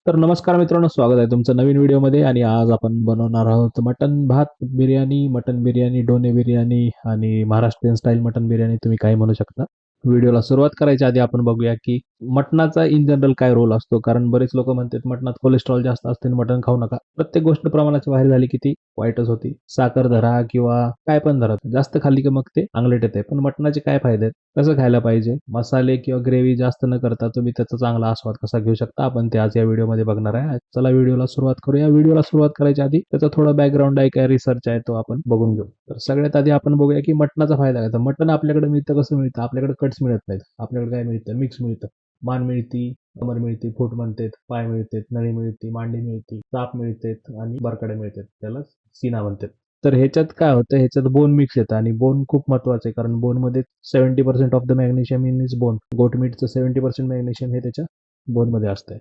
तर नमस्कार मित्रांनो, स्वागत आहे तुमचं नवीन व्हिडिओमध्ये. आणि आज आपण बनवणार आहोत मटन भात बिर्याणी, मटन बिर्याणी, डोने बिर्याणी आणि महाराष्ट्रीयन स्टाईल मटन बिर्याणी, तुम्ही काही म्हणू शकता. व्हिडिओला सुरुवात करायच्या आधी आपण बघूया की मटणाचा इन जनरल काय रोल असतो. कारण बरेच लोक म्हणतात मटणात कोलेस्ट्रॉल जास्त असते, मटण खाऊ नका. प्रत्येक गोष्ट प्रमाणाच्या बाहेर झाली की ती वाईटच होती. साखर धरा किंवा काय पण धरा, जास्त खाल्ली की मग ते अंगलट येते. पण मटणाचे काय फायदे आहेत, कसं खायला पाहिजे, मसाले किंवा ग्रेव्ही जास्त न करता तुम्ही त्याचा चांगला आस्वाद कसा घेऊ शकता, आपण ते आज या व्हिडिओमध्ये बघणार आहे. चला व्हिडिओला सुरुवात करूया. व्हिडिओला सुरुवात करायच्या आधी त्याचा थोडा बॅकग्राऊंड आहे, काय रिसर्च आहे, तो आपण बघून घेऊ. तर सगळ्यात आधी आपण बघूया की मटणाचा फायदा काय. तर मटण आपल्याकडे मिळतं, कसं मिळतं, आपल्याकडे कट्स मिळत नाहीत. आपल्याकडे काय मिळतं, मिक्स मिळतं. मान मिळती, कमर मिळती, फूट म्हणतात, पाय मिळतात, नळी मिळती, मांडी मिळती, चाप मिळते आणि बरकडे मिळतात, त्याला सीना म्हणतात. तर ह्याच्यात काय होतं, ह्याच्यात बोन मिक्स येतं आणि बोन खूप महत्वाचं आहे. कारण बोनमध्ये 70% of the magnesium in is bone. गोट मीटचं 70% मॅग्नेशियम हे त्याच्या बोनमध्ये असतंय.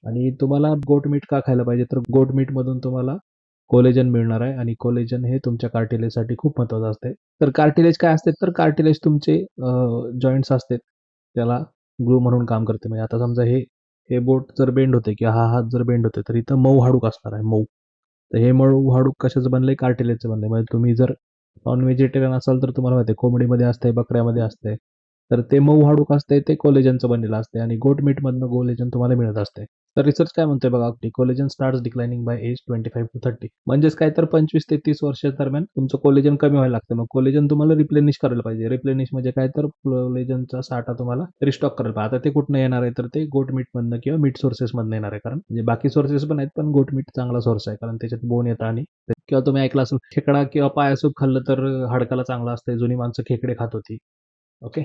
आणि तुम्हाला गोट मीट का खायला पाहिजे, तर गोट मीट मधून तुम्हाला कोलेजन मिळणार आहे आणि कोलेजन हे तुमच्या कार्टिलेजसाठी खूप महत्वाचं असते. तर कार्टिलेज काय असते, तर कार्टिलेज तुमचे जॉईंट्स असतात, त्याला ग्लू म्हणून काम करते. म्हणजे आता समजा हे हे बोट जर बेंड होते किंवा हा हात जर बेंड होते, तर इथं मऊ हाडूक असणार आहे, मऊ. तर हे मऊ हाडूक कशाचं बनलंय, कार्टिलेजचं बनलंय. म्हणजे तुम्ही जर नॉन व्हेजिटेरियन असाल तर तुम्हाला माहिती आहे, कोंबडीमध्ये असते, बकऱ्यामध्ये असते, तर ते मऊ हाडूक असते, ते कोलेजनचं बनलेलं असते. आणि गोट मीट मधनं कोलेजन तुम्हाला मिळत असते. तर रिसर्च काय म्हणतोय बघा, collagen starts declining by age 25 to 30. म्हणजेच काय, तर 25 ते 30 वर्ष दरम्यान तुमचं कोलेजन कमी व्हायला लागतं. मग कोलेजन तुम्हाला रिप्लेनिश करायला पाहिजे. रिप्लेनिश म्हणजे काय, तर कोलेजनचा साठा तुम्हाला रिस्टॉक करायला पाहिजे. आता ते कुठनं येणार आहे, तर ते गोट मीट मधनं किंवा मीट सोर्सेस मधनं येणार आहे. कारण म्हणजे बाकी सोर्सेस पण आहेत, पण गोट मीट चांगला सोर्स आहे, कारण त्याच्यात बोन येतं. आणि किंवा तुम्ही ऐकलं असेल, खेकडा किंवा पाय सूप खाल्लं तर हाडकाला चांगलं असतं. जुनी माणसं खेकडे खात होती. ओके,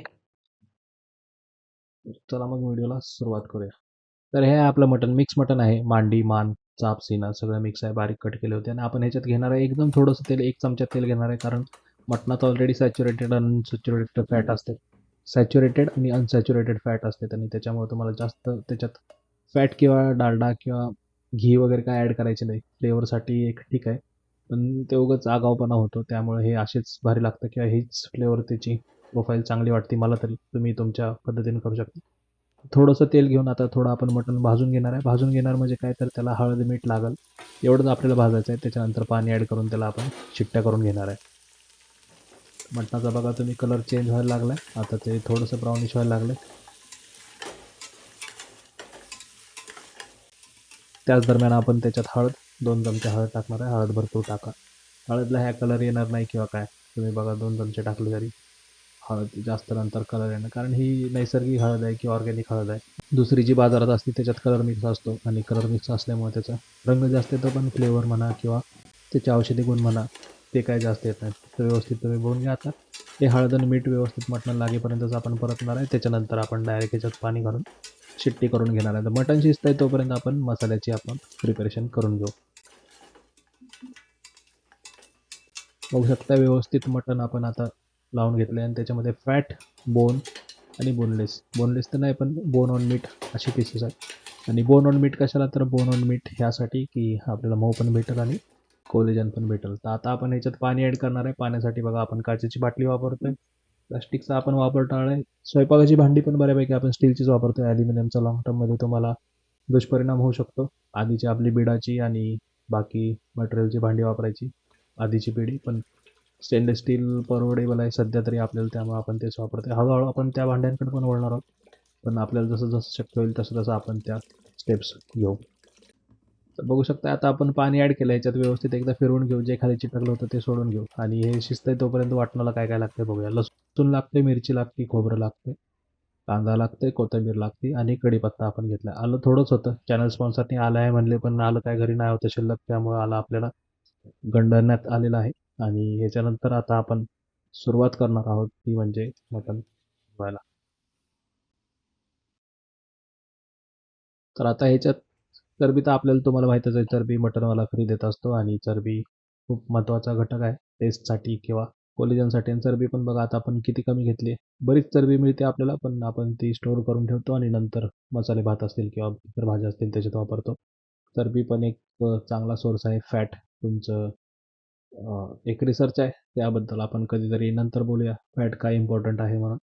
चला मग व्हिडिओला सुरुवात करूया. तर हे आहे आपलं मटन, मिक्स मटन आहे. मांडी, मान, चाप, सीना सगळं मिक्स आहे, बारीक कट केले होते. आणि आपण ह्याच्यात घेणार आहे एकदम थोडंसं तेल, 1 चमचा तेल घेणार आहे. कारण मटणात ऑलरेडी सॅच्युरेटेड आणि अनसॅच्युरेटेड फॅट असते. सॅच्युरेटेड आणि अनसॅच्युरेटेड फॅट असते, आणि त्याच्यामुळे तुम्हाला जास्त त्याच्यात फॅट किंवा डालडा किंवा घी वगैरे काय ॲड करायचे नाही. फ्लेवरसाठी एक ठीक आहे, पण ते उगाच आगाऊपणा होतो. त्यामुळे हे असेच भारी लागतं किंवा हीच फ्लेवर त्याची प्रोफाईल चांगली वाटते मला तरी. तुम्ही तुमच्या पद्धतीने करू शकता. थोडंसं तेल घेऊन आता थोडं आपण मटण भाजून घेणार आहे. भाजून घेणार म्हणजे काय, तर त्याला हळद मीठ लागल एवढंच आपल्याला भाजायचं आहे. त्याच्यानंतर पाणी ॲड करून त्याला आपण शिट्ट्या करून घेणार आहे. मटणाचा बघा तुम्ही कलर चेंज व्हायला लागलाय, आता ते थोडंसं ब्राउनिश व्हायला लागलं. त्याच दरम्यान आपण त्याच्यात हळद, 2 चमचे हळद टाकणार आहे. हळद भरपूर टाका. हळदला ह्या कलर येणार नाही किंवा काय, तुम्ही बघा 2 चमचे टाकले तरी हळद जास्त नंतर कलर येणार. कारण ही नैसर्गिक हळद आहे किंवा ऑर्गॅनिक हळद आहे. दुसरी जी बाजारात असते त्याच्यात कलर मिक्स असतो, आणि कलर मिक्स असल्यामुळे त्याचा रंग जास्त येतो, पण फ्लेवर म्हणा किंवा त्याचे औषधी गुण म्हणा, ते काय जास्त येत नाहीत. तर व्यवस्थित तुम्ही बघून घ्या. आता हे हळद आणि मीठ व्यवस्थित मटणाला लागेपर्यंतच आपण परतणार आहे. त्याच्यानंतर आपण डायरेक्ट ह्याच्यात पाणी घालून शिट्टी करून घेणार आहे. तर मटण शिजत आहे तोपर्यंत आपण मसाल्याची आपण प्रिपरेशन करून घेऊ. बघू शकता व्यवस्थित मटण आपण आता लावून घेतलं आहे, आणि त्याच्यामध्ये फॅट, बोन आणि बोनलेस, बोनलेस तर नाही पण बोन ऑन मीट असे पीसेस आहेत. आणि बोन ऑन मीट कशाला, तर बोन ऑन मीट ह्यासाठी की आपल्याला मऊ पण भेटेल आणि कोलेजन पण भेटेल. तर आता आपण ह्याच्यात पाणी ॲड करणार आहे. पाण्यासाठी बघा आपण काचेची बाटली वापरतोय, प्लास्टिकचा आपण वापर टाळलाय. स्वयंपाकाची भांडी पण बऱ्यापैकी आपण स्टीलचीच वापरतोय. ॲल्युमिनियमचा लॉंग टर्ममध्ये तुम्हाला दुष्परिणाम होऊ शकतो. आधीची आपली बिडाची आणि बाकी मटेरियलची भांडी वापरायची, आधीची पिढी. पण स्टेनलेस स्टील परवडेबल आहे सध्या तरी आपल्याला, त्यामुळे आपण तेच वापरतोय. हळूहळू आपण त्या भांड्यांकडे पण वळणार आहोत, पण आपल्याला जसं जसं शक्य होईल तसं तसं आपण त्या स्टेप्स घेऊ. तर बघू शकता आता आपण पाणी ॲड केलं, याच्यात व्यवस्थित एकदा फिरवून घेऊ. जे खाली चिटकलं होतं ते सोडून घेऊ. आणि हे शिजतंय तोपर्यंत वाटणाला काय काय लागतंय बघूया. लसूण लागते, मिरची लागते, खोबरं लागते, कांदा लागते, कोथिंबीर लागते आणि कढीपत्ता आपण घेतला. आलं थोडंच होतं, चॅनल स्पॉन्सरनी आलं आहे म्हणले, पण आलं काय घरी नाही होतं शिल्लक, त्यामुळे आलं आपल्याला गंडण्यात आलेलं आहे. आणि ह्याच्यानंतर आता आपण सुरुवात करणार आहोत, ती म्हणजे मटण बनवायला. तर आता ह्याच्यात चरबी तर आपल्याला, तुम्हाला माहीतच आहे, चरबी मटणवाला फ्री देत असतो. आणि चरबी खूप महत्त्वाचा घटक आहे टेस्टसाठी किंवा कोलेजनसाठी. आणि चरबी पण बघा आता आपण किती कमी घेतली. बरीच चरबी मिळते आपल्याला, पण आपण ती स्टोअर करून ठेवतो आणि नंतर मसाले भात असतील किंवा इतर भाज्या असतील त्याच्यात वापरतो. चरबी पण एक चांगला सोर्स आहे फॅट तुमचं. एक रिसर्च आहे त्याबद्दल, आपण कधीतरी नंतर बोलूया, फॅट काय इम्पॉर्टंट आहे म्हणून.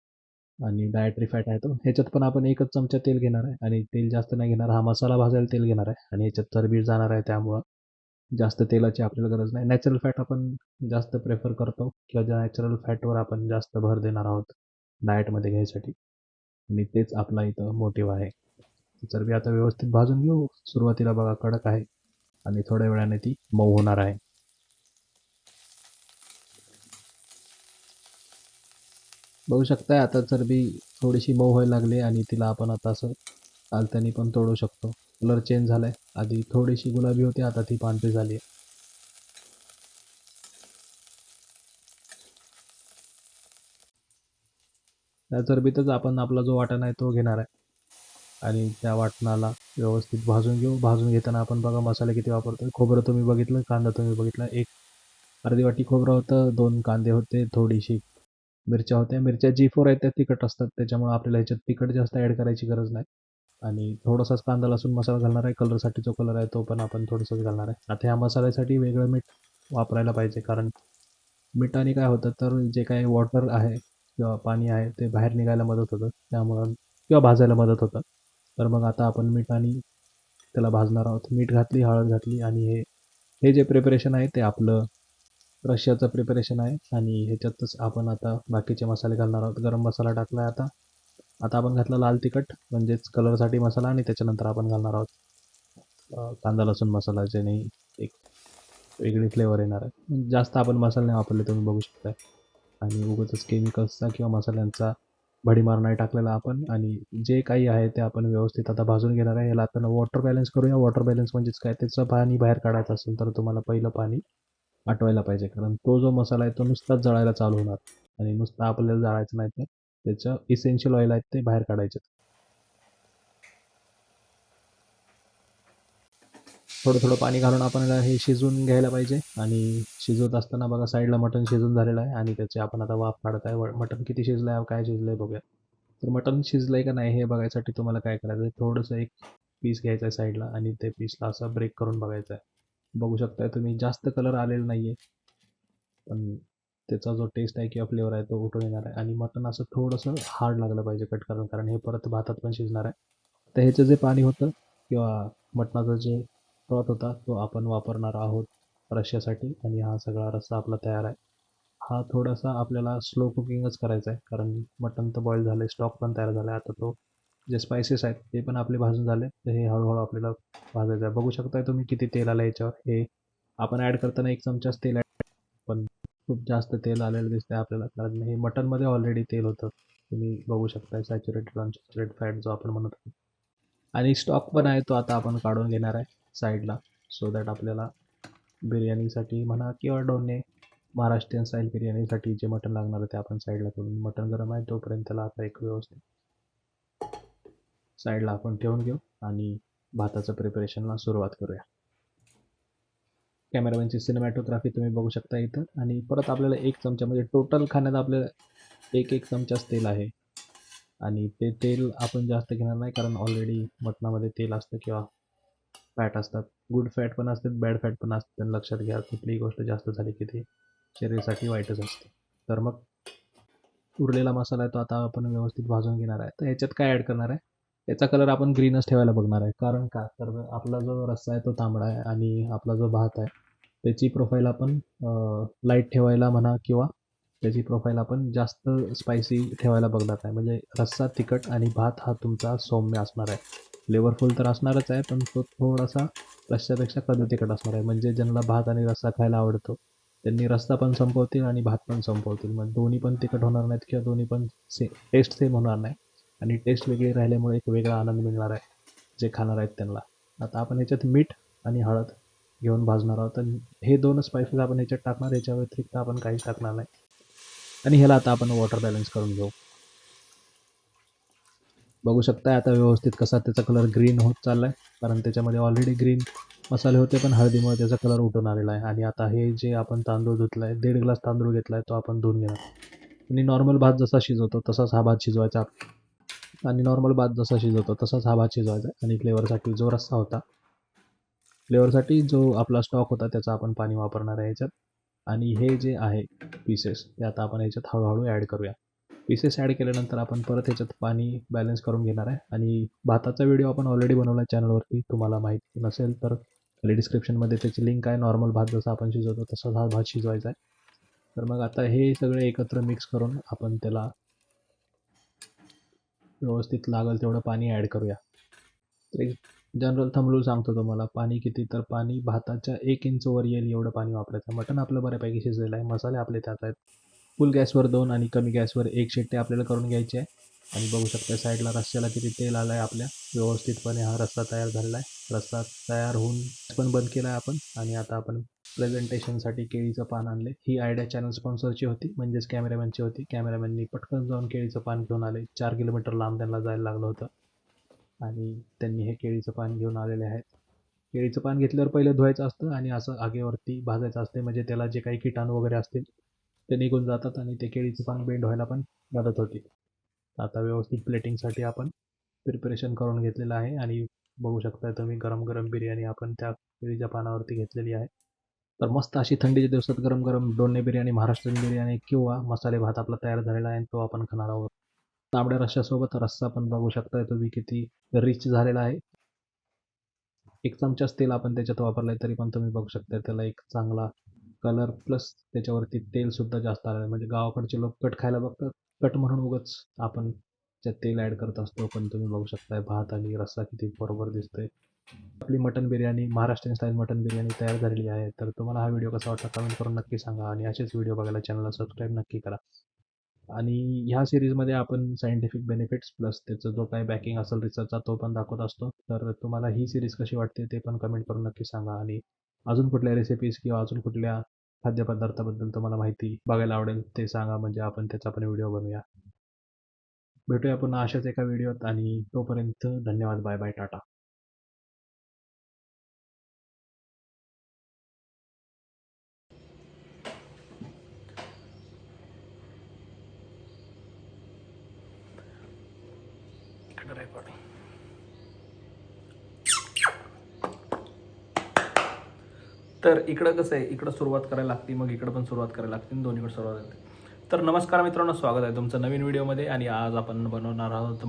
आणि डायटरी फॅट आहे तो. ह्याच्यात पण आपण एकच चमचा तेल घेणार आहे आणि तेल जास्त नाही घेणार. हा मसाला भाजायला तेल घेणार आहे आणि ह्याच्यात चरबी जाणार आहे, त्यामुळं जास्त तेलाची आपल्याला गरज नाही. नॅचरल फॅट आपण जास्त प्रेफर करतो किंवा ज्या नॅचरल फॅटवर आपण जास्त भर देणार आहोत डाएटमध्ये घ्यायसाठी, आणि तेच आपला इथं मोटिव्ह आहे. चरबी आता व्यवस्थित भाजून घेऊ. सुरुवातीला बघा कडक आहे आणि थोड्या वेळाने ती मऊ होणार आहे. बघू शकताय आता चरबी थोडीशी मऊ व्हायला लागली आणि तिला आपण आता असं चालत्यानी पण तोडू शकतो. कलर चेंज झालाय. आधी थोडीशी गुलाबी होती, आता ती पांढरी झाली आहे. त्या चरबीतच आपण आपला जो वाटण आहे तो घेणार आहे आणि त्या वाटणाला व्यवस्थित भाजून घेऊ. भाजून घेताना आपण बघा मसाले किती वापरतो. खोबरं तुम्ही बघितलं, कांदा तुम्ही बघितला. एक अर्धी वाटी खोबरं होतं, 2 कांदे होते, थोडीशी मिरच्या होत्या. मिरच्या G4 आहेत त्या तिखट असतात, त्याच्यामुळे आपल्याला ह्याच्यात तिखट जास्त ॲड करायची गरज नाही. आणि थोडासाच कांदा लसूण मसाला घालणार आहे. कलरसाठी जो कलर आहे तो पण आपण थोडंसंच घालणार आहे. आता ह्या मसाल्यासाठी वेगळं मीठ वापरायला पाहिजे, कारण मिठाने काय होतं तर जे काही वॉटर आहे किंवा पाणी आहे ते बाहेर निघायला मदत होतं, त्यामुळं किंवा भाजायला मदत होतं. तर मग आता आपण मिठाने त्याला भाजणार आहोत. मीठ घातली, हळद घातली आणि हे हे जे प्रिपरेशन आहे ते आपलं रश्श्याचं प्रिपरेशन आहे आणि ह्याच्यातच आपण आता बाकीचे मसाले घालणार आहोत. गरम मसाला टाकला आहे आता. आता आपण घातला लाल तिखट म्हणजेच कलरसाठी मसाला आणि त्याच्यानंतर आपण घालणार आहोत कांदा लसूण मसाला, ज्याने एक वेगळी फ्लेवर येणार आहे. जास्त आपण मसाले नाही वापरले, तुम्ही बघू शकताय. आणि उगाचच केमिकल्सचा किंवा मसाल्यांचा भडीमार नाही टाकलेला आपण. आणि जे काही आहे ते आपण व्यवस्थित आता भाजून घेणार आहे. याला आता वॉटर बॅलन्स करूया. वॉटर बॅलन्स म्हणजेच काय, त्याचं पाणी बाहेर काढायचं असेल तर तुम्हाला पहिलं पाणी आटवायला पाहिजे, कारण तो जो मसाला आहे तो नुसताच जळायला चालू होणार आणि नुसता आपल्याला जाळायचं नाही, तर त्याचं इसेन्शियल ऑइल आहेत ते बाहेर काढायचे. थोडं थोडं पाणी घालून आपण हे शिजवून घ्यायला पाहिजे. आणि शिजवत असताना बघा साईडला मटण शिजून झालेलं आहे आणि त्याची आपण आता वाफ काढत आहे. मटण किती शिजलं आहे, काय शिजलं आहे बघूया. तर मटण शिजलं आहे का नाही हे बघायसाठी तुम्हाला काय करायचं आहे, थोडंसं एक पीस घ्यायचं आहे साईडला आणि ते पीसला असं ब्रेक करून बघायचं आहे. बघू शकताय तुम्ही, जास्त कलर आलेला नाही आहे, पण त्याचा जो टेस्ट आहे किंवा फ्लेवर आहे तो उठून येणार आहे. आणि मटण असं थोडंसं हार्ड लागलं पाहिजे कट करून, कारण हे परत भातात पण शिजणार आहे. तर ह्याचं जे पाणी होतं किंवा मटणाचा जे ब्रॉथ होता तो आपण वापरणार आहोत रश्श्यासाठी. आणि हा सगळा रस्सा आपला तयार आहे. हा थोडासा आपल्याला स्लो कुकिंगच करायचा आहे, कारण मटण तर बॉईल झालं आहे, स्टॉक पण तयार झाला आहे. आता तो जे स्पायसेस आहेत ते पण आपले भाजून झाले, तर हे हळूहळू आपल्याला भाजायचं आहे. बघू शकताय तुम्ही किती तेल आलं याच्यावर. हे आपण ॲड करताना एक चमचाच तेल ॲड, पण खूप जास्त तेल आलेलं दिसतंय आपल्याला, कारण हे मटनमध्ये ऑलरेडी तेल होतं. तुम्ही बघू शकताय सॅच्युरेटेड अनसॅच्युरेटेड फॅट जो आपण म्हणत होतो. आणि स्टॉक पण आहे तो आता आपण काढून घेणार आहे साईडला, सो दॅट आपल्याला बिर्याणीसाठी म्हणा किंवा डोने महाराष्ट्रीयन स्टाईल बिर्याणीसाठी जे मटण लागणार आहे ते आपण साईडला करून, मटण गरम आहे तोपर्यंत त्याला आता एक व्यवस्थित साईडला आपण ठेवून घेऊ आणि भाताचं प्रिपरेशनला सुरुवात करूया. कॅमेरामॅनची सिनेमॅटोग्राफी तुम्ही बघू शकता इथं. आणि परत आपल्याला एक चमचा, म्हणजे टोटल खाण्यात आपल्याला एक चमचाच तेल आहे. आणि ते तेल आपण जास्त घेणार नाही, कारण ऑलरेडी मटणामध्ये तेल असतं किंवा फॅट असतात. गुड फॅट पण असतात, बॅड फॅट पण असतात. लक्षात घ्या, कुठलीही गोष्ट जास्त झाली की ती शरीरासाठी वाईटच असते. तर मग उरलेला मसाला आहे तो आता आपण व्यवस्थित भाजून घेणार आहे. तर ह्याच्यात काय ॲड करणार आहे, याचा कलर आपण ग्रीनच ठेवायला बघणार आहे. कारण का, तर आपला जो रस्सा आहे तो तांबडा आहे आणि आपला जो भात आहे त्याची प्रोफाईल आपण लाईट ठेवायला म्हणा किंवा त्याची प्रोफाईल आपण जास्त स्पायसी ठेवायला बघणार आहे. म्हणजे रस्सा तिखट आणि भात हा तुमचा सौम्य असणार आहे. फ्लेवरफुल तर असणारच आहे, पण तो थोडासा रश्श्यापेक्षा कमी तिखट असणार आहे. म्हणजे ज्यांना भात आणि रस्सा खायला आवडतो त्यांनी रस्सा पण संपवतील आणि भात पण संपवतील. मग दोन्ही पण तिखट होणार नाहीत किंवा दोन्ही पण टेस्ट सेम होणार नाही. आणि टेस्ट वेगळी राहिल्यामुळे एक वेगळा आनंद मिळणार आहे जे खाणार आहेत त्यांना. आता आपण ह्याच्यात मीठ आणि हळद घेऊन भाजणार आहोत. आणि हे दोन स्पायसेस आपण ह्याच्यात टाकणार, याच्या व्यतिरिक्त आपण काहीच टाकणार नाही. आणि ह्याला आता आपण वॉटर बॅलन्स करून घेऊ. बघू शकताय आता व्यवस्थित कसा त्याचा कलर ग्रीन होत चालला आहे, कारण त्याच्यामध्ये ऑलरेडी ग्रीन मसाले होते, पण हळदीमुळे त्याचा कलर उठून आलेला आहे. आणि आता हे जे आपण तांदूळ धुतला आहे, 1.5 ग्लास तांदूळ घेतला आहे, तो आपण धुवून घेणार. आणि नॉर्मल भात जसा शिजवतो तसाच हा भात शिजवायचा. आणि नॉर्मल भात जसा शिजवतो तसाच हा भात शिजवायचा. आणि फ्लेवरसाठी जो रस्सा होता, फ्लेवरसाठी जो आपला स्टॉक होता त्याचं आपण पाणी वापरणार आहे ह्याच्यात. आणि हे जे आहे पीसेस ते आता आपण ह्याच्यात हळूहळू ॲड करूया. पीसेस ॲड केल्यानंतर आपण परत ह्याच्यात पाणी बॅलन्स करून घेणार आहे. आणि भाताचा व्हिडिओ आपण ऑलरेडी बनवला आहे चॅनलवरती. तुम्हाला माहिती नसेल तर खाली डिस्क्रिप्शनमध्ये त्याची लिंक आहे. नॉर्मल भात जसा आपण शिजवतो तसाच हा भात शिजवायचा आहे. तर मग आता हे सगळे एकत्र मिक्स करून आपण त्याला व्यवस्थित लागेल तेवढं पाणी ॲड करूया. तर एक जनरल थंब रूल सांगतो तुम्हाला. पाणी किती, तर पाणी भाताच्या 1 इंच वर येईल एवढं पाणी वापरायचं. मटण आपलं बऱ्यापैकी शिजलेलं आहे. मसाले आपले त्यात आहेत. फुल गॅसवर 2 आणि कमी गॅसवर 1 शिट्टी आपल्याला करून घ्यायची आहे. आणि बघू शकता साईडला रस्स्याला किती तेल आलं आहे आपल्या. व्यवस्थितपणे हा रस्सा तयार झालेला आहे. रस्सा तयार होऊन पण बंद केला आहे आपण. आणि आता आपण प्रेझेंटेशनसाठी केळीचं पान आणले. ही आयडिया चॅनल स्पॉन्सरची होती, म्हणजेच कॅमेरामॅनची होती. कॅमेरामॅननी पटकन जाऊन केळीचं पान घेऊन आले. 4 किलोमीटर लांब त्यांना जायला लागलं होतं आणि त्यांनी हे केळीचं पान घेऊन आलेले आहेत. केळीचं पान घेतल्यावर पहिलं धुवायचं असतं आणि असं आगेवरती भाजायचं असते, म्हणजे त्याला जे काही किटाणू वगैरे असतील ते निघून जातात आणि ते केळीचं पान बेंड व्हायला पण मदत होती. आता व्यवस्थित प्लेटिंगसाठी आपण प्रिपरेशन करून घेतलेलं आहे. आणि बघू शकता तुम्ही गरम गरम बिर्याणी आपण त्या केळीच्या पानावरती घेतलेली आहे. तर मस्त अशी थंडीच्या दिवसात गरम गरम डोने बिर्याणी, महाराष्ट्रीयन बिर्याणी किंवा मसाले भात आपला तयार झालेला आहे आणि तो आपण खाणार आहोत. तांबड्या रश्श्यासोबत रस्सा पण बघू शकताय तुम्ही किती रिच झालेला आहे. 1 चमचाच तेल आपण त्याच्यात वापरलं आहे, तरी पण तुम्ही बघू शकता त्याला एक चांगला कलर प्लस त्याच्यावरती तेलसुद्धा जास्त आलं आहे. म्हणजे गावाकडचे लोक कट खायला बघतात. कट म्हणून उगाच आपण त्यात तेल ॲड करत असतो. पण तुम्ही बघू शकताय भात आणि रस्सा किती बरोबर दिसतोय. आपली मटण बिर्याणी, महाराष्ट्रीयन स्टाईल मटण बिर्याणी तयार झालेली आहे. तर तुम्हाला हा व्हिडिओ कसा वाटला कमेंट करून नक्की सांगा. आणि असेच व्हिडिओ बघायला चॅनलला सबस्क्राईब नक्की करा. आणि ह्या सिरीजमध्ये आपण सायंटिफिक बेनिफिट्स प्लस त्याचा जो काही बॅकिंग असेल रिसर्चचा तो पण दाखवत असतो. तर तुम्हाला ही सिरीज कशी वाटते ते पण कमेंट करून नक्की सांगा. आणि अजून कुठल्या रेसिपीज किंवा अजून कुठल्या खाद्यपदार्थाबद्दल तुम्हाला माहिती बघायला आवडेल ते सांगा, म्हणजे आपण त्याचा पण व्हिडिओ बनवूया. भेटूया पुन्हा अशाच एका व्हिडिओत आणि तोपर्यंत धन्यवाद. Bye bye. टाटा. तर इकडं कसं आहे, इकडं सुरुवात करायला लागते, मग इकडं पण सुरुवात करायला लागते, दोन्हीकडे सुरुवात लागते. तर नमस्कार मित्रांनो, स्वागत आहे तुमचं नवीन व्हिडिओमध्ये. आणि आज आपण बनवणार आहोत